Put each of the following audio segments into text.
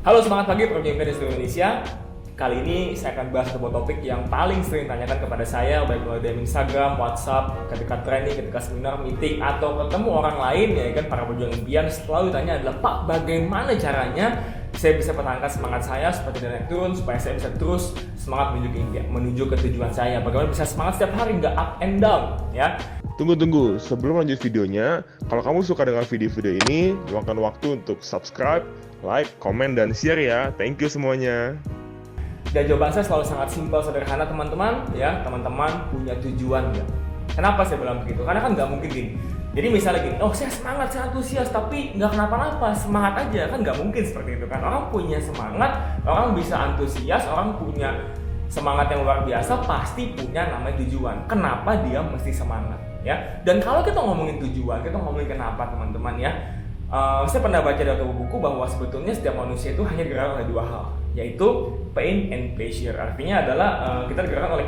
Halo, semangat pagi Project Impian di seluruh Indonesia. Kali ini saya akan bahas sebuah topik yang paling sering ditanyakan kepada saya, baik melalui DM Instagram, WhatsApp, ketika training, ketika seminar, meeting, atau ketemu orang lain, ya kan, para pejuang impian. Selalu ditanya adalah, Pak, bagaimana caranya saya bisa pertahankan semangat saya seperti naik turun, supaya saya bisa terus semangat menuju ke impian, menuju ke tujuan saya. Bagaimana bisa semangat setiap hari, nggak up and down, ya. Tunggu, sebelum lanjut videonya, kalau kamu suka dengan video-video ini, luangkan waktu untuk subscribe, like, komen, dan share ya. Thank you semuanya. Dan jawaban saya selalu sangat simpel, sederhana teman-teman, ya. Teman-teman punya tujuan nggak? Kenapa saya bilang begitu? Karena kan nggak mungkin gini. Jadi misalnya gini, oh saya semangat, saya antusias, tapi nggak kenapa-napa, semangat aja. Kan nggak mungkin seperti itu kan. Orang punya semangat, orang bisa antusias, orang punya semangat yang luar biasa, pasti punya namanya tujuan. Kenapa dia mesti semangat? Ya, dan kalau kita ngomongin tujuan, kita ngomongin kenapa teman-teman ya. Saya pernah baca di satu buku bahwa sebetulnya setiap manusia itu hanya digerakkan oleh dua hal, yaitu pain and pleasure. Artinya adalah kita digerakkan oleh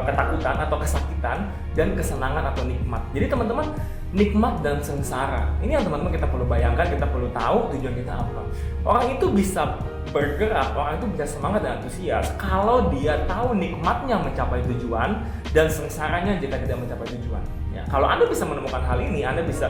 ketakutan atau kesakitan dan kesenangan atau nikmat. Jadi teman-teman, nikmat dan sengsara ini yang teman-teman kita perlu bayangkan, kita perlu tahu tujuan kita apa. Orang itu bisa bergerak, orang itu bisa semangat dan antusias kalau dia tahu nikmatnya mencapai tujuan dan sengsaranya jika tidak mencapai tujuan. Ya, kalau Anda bisa menemukan hal ini, Anda bisa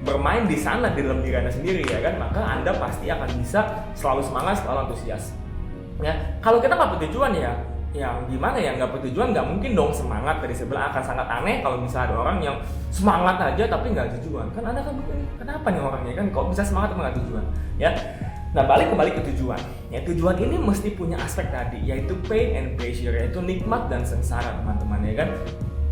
bermain di sana di dalam diri Anda sendiri, ya kan, maka Anda pasti akan bisa selalu semangat, selalu antusias. Ya, kalau kita nggak bertujuan ya gimana ya, nggak bertujuan nggak mungkin dong semangat. Dari sebelah akan sangat aneh kalau misalnya ada orang yang semangat aja tapi nggak tujuan. Kan Anda kan mikir, kenapa nih orangnya kan kok bisa semangat tapi nggak tujuan, ya. Nah, kembali ke tujuan. Ya, tujuan ini mesti punya aspek tadi, yaitu pain and pleasure, yaitu nikmat dan sengsara, teman-teman, ya kan.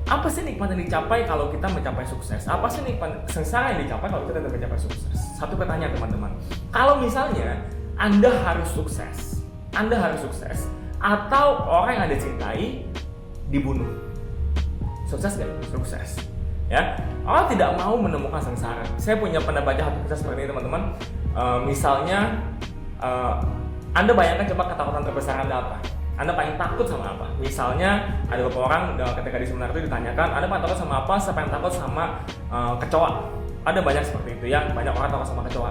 Apa sih nikmat yang dicapai kalau kita mencapai sukses? Apa sih nikmat sengsara yang dicapai kalau kita tidak mencapai sukses? Satu pertanyaan, teman-teman. Kalau misalnya Anda harus sukses, atau orang yang Anda cintai dibunuh, sukses nggak? Sukses. Ya, orang tidak mau menemukan sengsara. Saya punya pernah baca satu kisah seperti ini, teman-teman. Misalnya, Anda bayangkan coba ketakutan terbesar Anda apa? Anda paling takut sama apa? Misalnya ada beberapa orang ketika di seminar itu ditanyakan, Anda paling takut sama apa? Saya paling takut sama kecoa. Ada banyak seperti itu ya, banyak orang takut sama kecoa.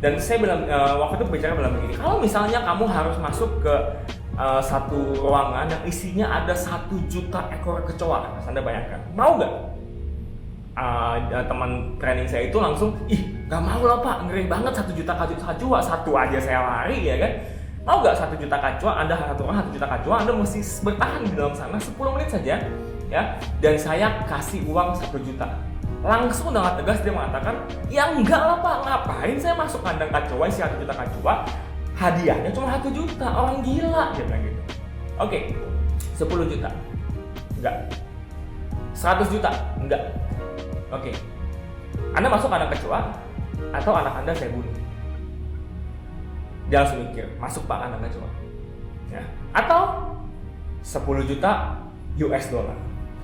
Dan saya bilang waktu itu bicara begini, kalau misalnya kamu harus masuk ke satu ruangan yang isinya ada 1 juta ekor kecoa, Anda bayangkan, mau nggak? Teman training saya itu langsung, nggak mau lah Pak, ngeri banget 1 juta kecoa, satu aja saya lari, ya kan. Mau nggak 1 juta kecoa, Anda satu orang 1 juta kecoa, Anda mesti bertahan di dalam sana 10 menit saja, ya. Dan saya kasih uang 1 juta. Langsung dengan tegas dia mengatakan, ya enggak lah Pak, ngapain saya masuk kandang kecoa isi 1 juta kecoa, hadiahnya cuma 1 juta, orang gila, dia bilang gitu. Oke, 10 juta, enggak. 100 juta, enggak. Oke, Anda masuk kandang kecoa atau anak Anda saya bunuh? Dia langsung mikir, masuk Pak kandang kecoa, ya. Atau 10 juta US dollar,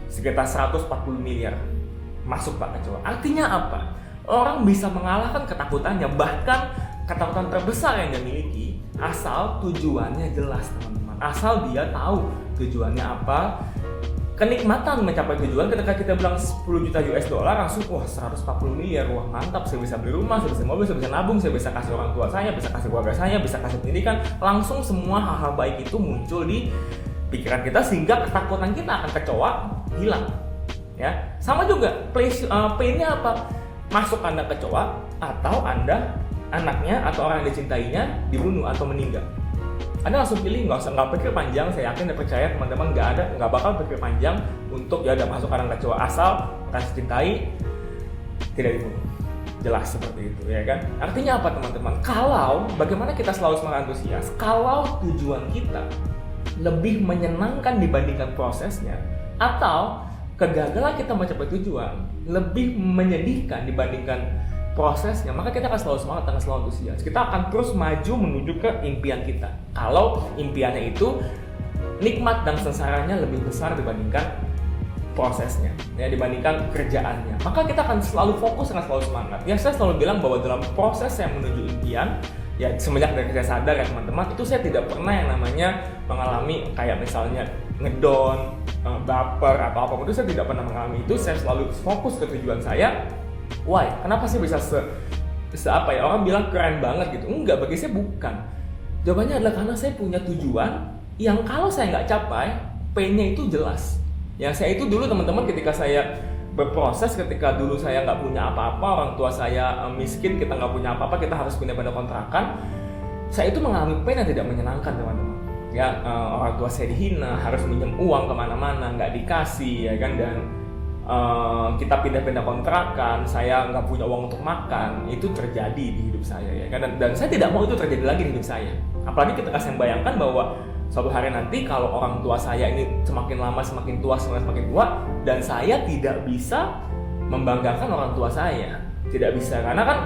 sekitar 140 miliar, masuk Pak kecoa. Artinya apa? Orang bisa mengalahkan ketakutannya, bahkan ketakutan terbesar yang dia miliki, asal tujuannya jelas, teman-teman. Asal dia tahu tujuannya apa. Kenikmatan mencapai tujuan ketika kita bilang 10 juta US dollar, langsung wah 140 miliar, wah mantap, saya bisa beli rumah, saya bisa mobil, saya bisa nabung, saya bisa kasih orang tua saya, bisa kasih keluarga saya, bisa kasih pendidikan. Langsung semua hal-hal baik itu muncul di pikiran kita sehingga ketakutan kita akan kecoa hilang. Ya, sama juga pain-nya apa? Masuk kandang kecoa atau Anda, anaknya atau orang yang dicintainya dibunuh atau meninggal. Anda langsung pilih, nggak pikir panjang. Saya yakin dan percaya teman-teman nggak bakal pikir panjang untuk ya udah masuk kandang kecoa, asal orang cintai tidak dibunuh. Jelas seperti itu, ya kan? Artinya apa, teman-teman? Kalau bagaimana kita selalu semangat antusias, kalau tujuan kita lebih menyenangkan dibandingkan prosesnya, atau kegagalan kita mencapai tujuan lebih menyedihkan dibandingkan prosesnya, maka kita akan selalu semangat, akan selalu antusias. Kita akan terus maju menuju ke impian kita. Kalau impiannya itu nikmat dan sengsaranya lebih besar dibandingkan prosesnya, ya, dibandingkan kerjaannya, maka kita akan selalu fokus, akan selalu semangat. Ya, saya selalu bilang bahwa dalam proses saya menuju impian, ya semenjak dari saya sadar ya teman-teman, itu saya tidak pernah yang namanya mengalami kayak misalnya ngedown, baper atau apapun itu, saya tidak pernah mengalami itu. Saya selalu fokus ke tujuan saya. Why? Kenapa sih bisa apa ya, orang bilang keren banget gitu? Enggak, bagi saya bukan. Jawabannya adalah karena saya punya tujuan yang kalau saya nggak capai, pain-nya itu jelas. Ya, saya itu dulu teman-teman ketika saya berproses, ketika dulu saya nggak punya apa-apa, orang tua saya miskin, kita nggak punya apa-apa, kita harus pindah-pindah kontrakan. Saya itu mengalami pain yang tidak menyenangkan, teman-teman. Ya, orang tua saya dihina, harus minjem uang kemana-mana, nggak dikasih, ya kan, dan kita pindah-pindah kontrakan, saya nggak punya uang untuk makan, itu terjadi di hidup saya, ya kan, dan saya tidak mau itu terjadi lagi di hidup saya. Apalagi ketika saya bayangkan bahwa suatu hari nanti kalau orang tua saya ini semakin lama semakin tua, dan saya tidak bisa membanggakan orang tua saya, tidak bisa, karena kan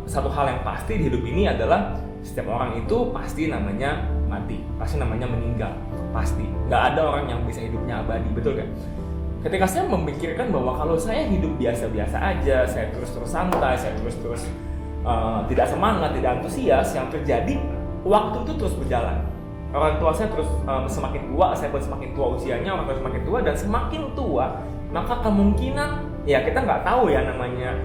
satu hal yang pasti di hidup ini adalah setiap orang itu pasti namanya mati, pasti namanya meninggal, pasti. Nggak ada orang yang bisa hidupnya abadi, betul kan? Ketika saya memikirkan bahwa kalau saya hidup biasa-biasa aja, saya terus-terus santai, saya terus-terus tidak semangat, tidak antusias, yang terjadi waktu itu terus berjalan. Orang tua saya terus semakin tua, saya pun semakin tua usianya, orang tua semakin tua, dan semakin tua, maka kemungkinan, ya kita nggak tahu ya namanya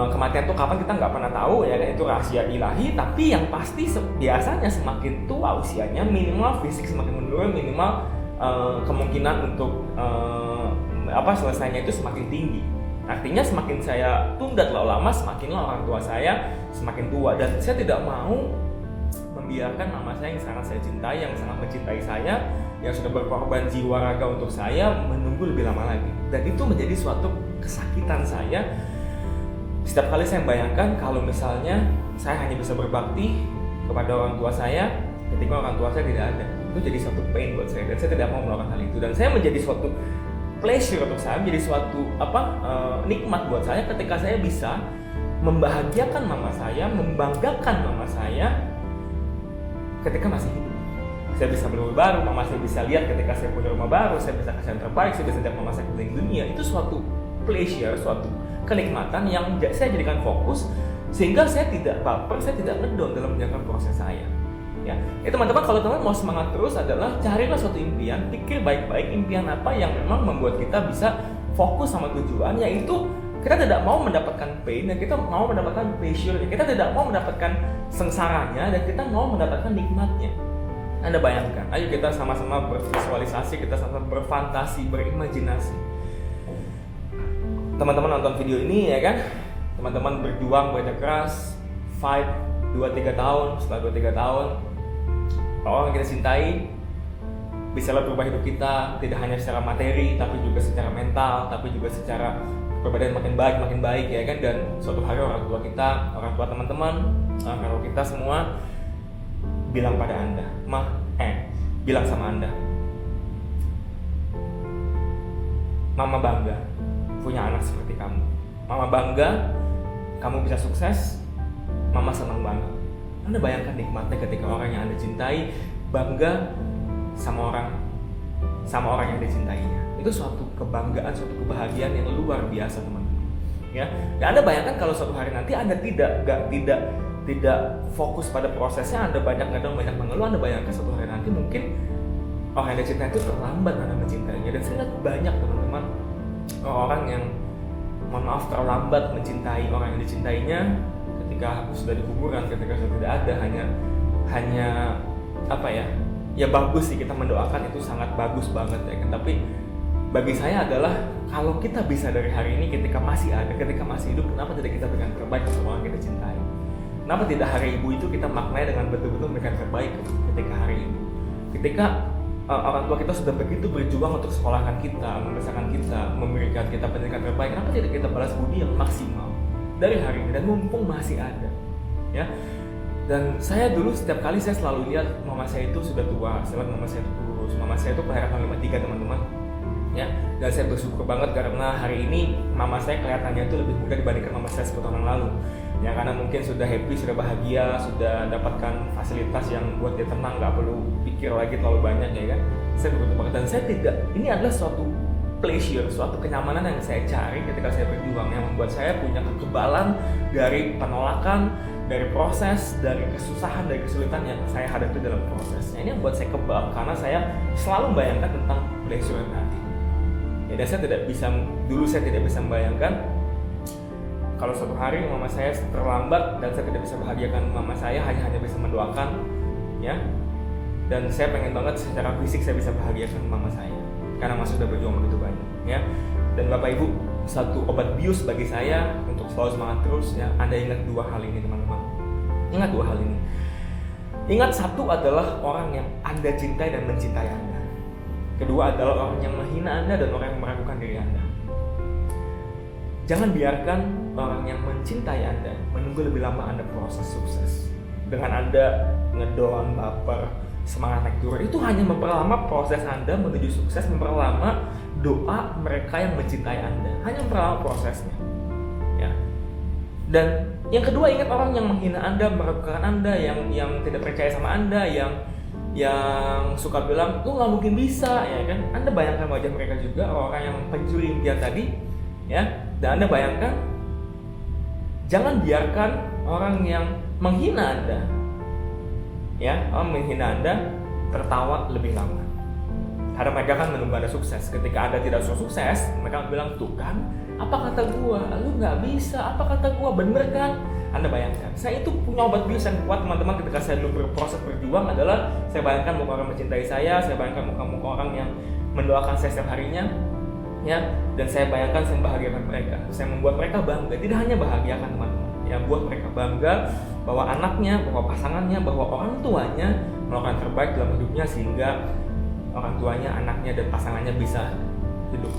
kematian itu kapan, kita nggak pernah tahu ya, itu rahasia ilahi. Tapi yang pasti biasanya semakin tua usianya, minimal fisik semakin menurun, minimal kemungkinan untuk selesainya itu semakin tinggi. Artinya semakin saya tunda terlalu lama, semakinlah orang tua saya semakin tua, dan saya tidak mau membiarkan mama saya yang sangat saya cintai, yang sangat mencintai saya, yang sudah berkorban jiwa raga untuk saya, menunggu lebih lama lagi. Dan itu menjadi suatu kesakitan saya. Setiap kali saya membayangkan kalau misalnya saya hanya bisa berbakti kepada orang tua saya ketika orang tua saya tidak ada, itu jadi suatu pain buat saya, dan saya tidak mau melakukan hal itu. Dan saya menjadi suatu pleasure untuk saya, menjadi suatu nikmat buat saya ketika saya bisa membahagiakan mama saya, membanggakan mama saya ketika masih hidup. Saya bisa beli rumah baru, mama saya bisa lihat ketika saya punya rumah baru, saya bisa kasih yang terbaik, saya bisa lihat mama saya keliling dunia. Itu suatu pleasure, suatu kenikmatan yang saya jadikan fokus, sehingga saya tidak baper, saya tidak ngedown dalam menjalankan proses saya. Ya, teman-teman, kalau teman mau semangat terus adalah carilah suatu impian, pikir baik-baik impian apa yang memang membuat kita bisa fokus sama tujuan, yaitu kita tidak mau mendapatkan pain, dan kita mau mendapatkan pleasure, kita tidak mau mendapatkan sengsaranya, dan kita mau mendapatkan nikmatnya. Anda bayangkan, ayo kita sama-sama bervisualisasi, kita sama-sama berfantasi, berimajinasi. Teman-teman nonton video ini, ya kan, teman-teman berjuang, bekerja keras, fight 2-3 tahun, setelah 2-3 tahun orang yang kita cintai bisa berubah hidup kita, tidak hanya secara materi, tapi juga secara mental, tapi juga secara perbedaan makin baik, ya kan. Dan suatu hari orang tua kita, orang tua teman-teman, kalau kita semua bilang pada Anda, bilang sama Anda, Mama bangga punya anak seperti kamu, Mama bangga kamu bisa sukses, Mama senang banget. Anda bayangkan nikmatnya ketika orang yang Anda cintai bangga sama orang yang dicintainya. Itu suatu kebanggaan, suatu kebahagiaan yang luar biasa, teman-teman. Ya, dan Anda bayangkan kalau suatu hari nanti Anda tidak fokus pada prosesnya, Anda banyak mengeluh, Anda bayangkan suatu hari nanti mungkin orang yang dicintai itu terlambat Anda mencintainya. Dan saya lihat banyak, teman-teman, orang yang terlambat mencintai orang yang dicintainya ketika sudah di kuburan, ketika sudah tidak ada, hanya ya bagus sih, kita mendoakan itu sangat bagus banget, ya kan. Tapi bagi saya adalah kalau kita bisa dari hari ini, ketika masih ada, ketika masih hidup, kenapa tidak kita berikan terbaik untuk orang yang kita cintai? Kenapa tidak hari ibu itu kita maknai dengan betul-betul memberikan terbaik ketika hari ibu, ketika orang tua kita sudah begitu berjuang untuk sekolahkan kita, membesarkan kita, memberikan kita pendidikan terbaik, kenapa tidak kita balas budi yang maksimal dari hari ini, dan mumpung masih ada, ya. Dan saya dulu setiap kali saya selalu lihat mama saya itu sudah tua, saya lihat mama saya itu kurus, mama saya itu kelahiran tahun 53, teman-teman, ya. Dan saya bersyukur banget karena hari ini mama saya kelihatannya itu lebih muda dibandingkan mama saya 10 tahun yang lalu, ya, karena mungkin sudah happy, sudah bahagia, sudah dapatkan fasilitas yang buat dia tenang, nggak perlu pikir lagi terlalu banyak, ya kan. Saya bersyukur banget, dan saya tidak, ini adalah suatu pleasure, suatu kenyamanan yang saya cari ketika saya berjuang, yang membuat saya punya kekebalan dari penolakan, dari proses, dari kesusahan, dari kesulitan yang saya hadapi dalam prosesnya. Ini yang membuat saya kebal, karena saya selalu membayangkan tentang pleasure nanti. Ya, dan saya tidak bisa membayangkan kalau suatu hari mama saya terlambat dan saya tidak bisa bahagiakan mama saya, hanya bisa mendoakan ya. Dan saya pengen banget secara fisik saya bisa bahagiakan mama saya karena Mas sudah berjuang begitu banyak, ya. Dan Bapak Ibu, satu obat bius bagi saya untuk selalu semangat terus, ya. Anda ingat 2 hal ini, teman-teman. Ingat 2 hal ini. Ingat, satu adalah orang yang Anda cintai dan mencintai Anda. Kedua adalah orang yang menghina Anda dan orang yang meragukan diri Anda. Jangan biarkan orang yang mencintai Anda menunggu lebih lama Anda proses sukses. Dengan Anda ngedon, baper, semangat naik turun, itu hanya memperlama proses Anda menuju sukses, memperlama doa mereka yang mencintai Anda, hanya memperlama prosesnya, ya. Dan yang kedua, ingat orang yang menghina Anda, meragukan Anda, yang tidak percaya sama Anda, yang suka bilang lu nggak mungkin bisa, ya kan? Anda bayangkan wajah mereka juga, orang yang pencuri impian tadi, ya. Dan Anda bayangkan, jangan biarkan orang yang menghina Anda, ya, orang menghina Anda tertawa lebih lama. Karena mereka kan menunggu Anda sukses. Ketika Anda tidak sukses, mereka bilang, tuh kan, apa kata gua, lu nggak bisa, apa kata gua, bener kan? Anda bayangkan, saya itu punya obat bius yang kuat, teman-teman. Ketika saya dulu berproses berjuang adalah, saya bayangkan muka orang mencintai saya bayangkan muka-muka orang yang mendoakan saya setiap harinya, ya. Dan saya bayangkan saya membahagiakan mereka, saya membuat mereka bangga. Tidak hanya bahagiakan, teman-teman, yang buat mereka bangga bahwa anaknya, bahwa pasangannya, bahwa orang tuanya melakukan terbaik dalam hidupnya, sehingga orang tuanya, anaknya, dan pasangannya bisa hidup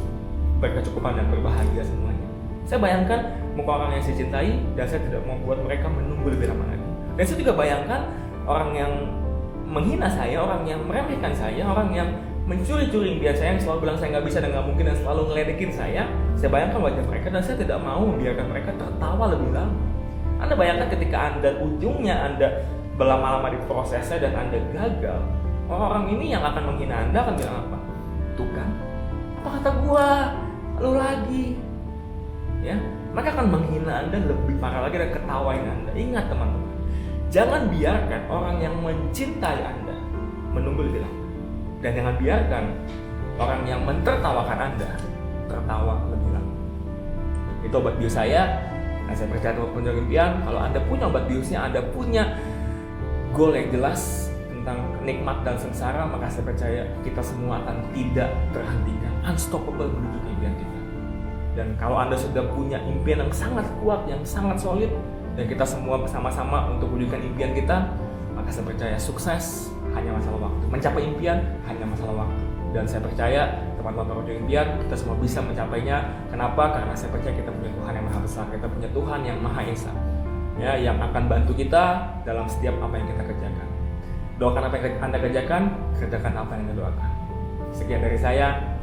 berkecukupan dan berbahagia semuanya. Saya bayangkan muka orang yang saya cintai, dan saya tidak mau buat mereka menunggu lebih lama lagi. Dan saya juga bayangkan orang yang menghina saya, orang yang meremehkan saya, orang yang mencuri-curi impian saya, yang selalu bilang saya nggak bisa dan nggak mungkin, dan selalu ngeledekin saya bayangkan wajah mereka, dan saya tidak mau membiarkan mereka tertawa lebih lama. Anda bayangkan ketika Anda ujungnya Anda berlama-lama di prosesnya dan Anda gagal, orang ini yang akan menghina Anda akan bilang apa? Tuh kan, apa kata gua, lu lagi, ya. Mereka akan menghina Anda lebih parah lagi dan ketawain Anda. Ingat, teman-teman, jangan biarkan orang yang mencintai Anda menunggu lebih lama, dan jangan biarkan orang yang mentertawakan Anda tertawa lebih lama. Itu obat bius saya. Nah, saya percaya untuk menjual impian. Kalau Anda punya obat biusnya, Anda punya goal yang jelas tentang nikmat dan sengsara, maka saya percaya kita semua akan tidak terhentikan, unstoppable menuju ke impian kita. Dan kalau Anda sudah punya impian yang sangat kuat, yang sangat solid, dan kita semua bersama-sama untuk mewujudkan impian kita, maka saya percaya sukses hanya masalah waktu, mencapai impian hanya masalah waktu. Dan saya percaya teman-teman berjuang impian, kita semua bisa mencapainya. Kenapa? Karena saya percaya kita punya Tuhan yang Maha Besar, kita punya Tuhan yang Maha Esa, ya, yang akan bantu kita dalam setiap apa yang kita kerjakan. Doakan apa yang Anda kerjakan, kerjakan apa yang Anda doakan. Sekian dari saya.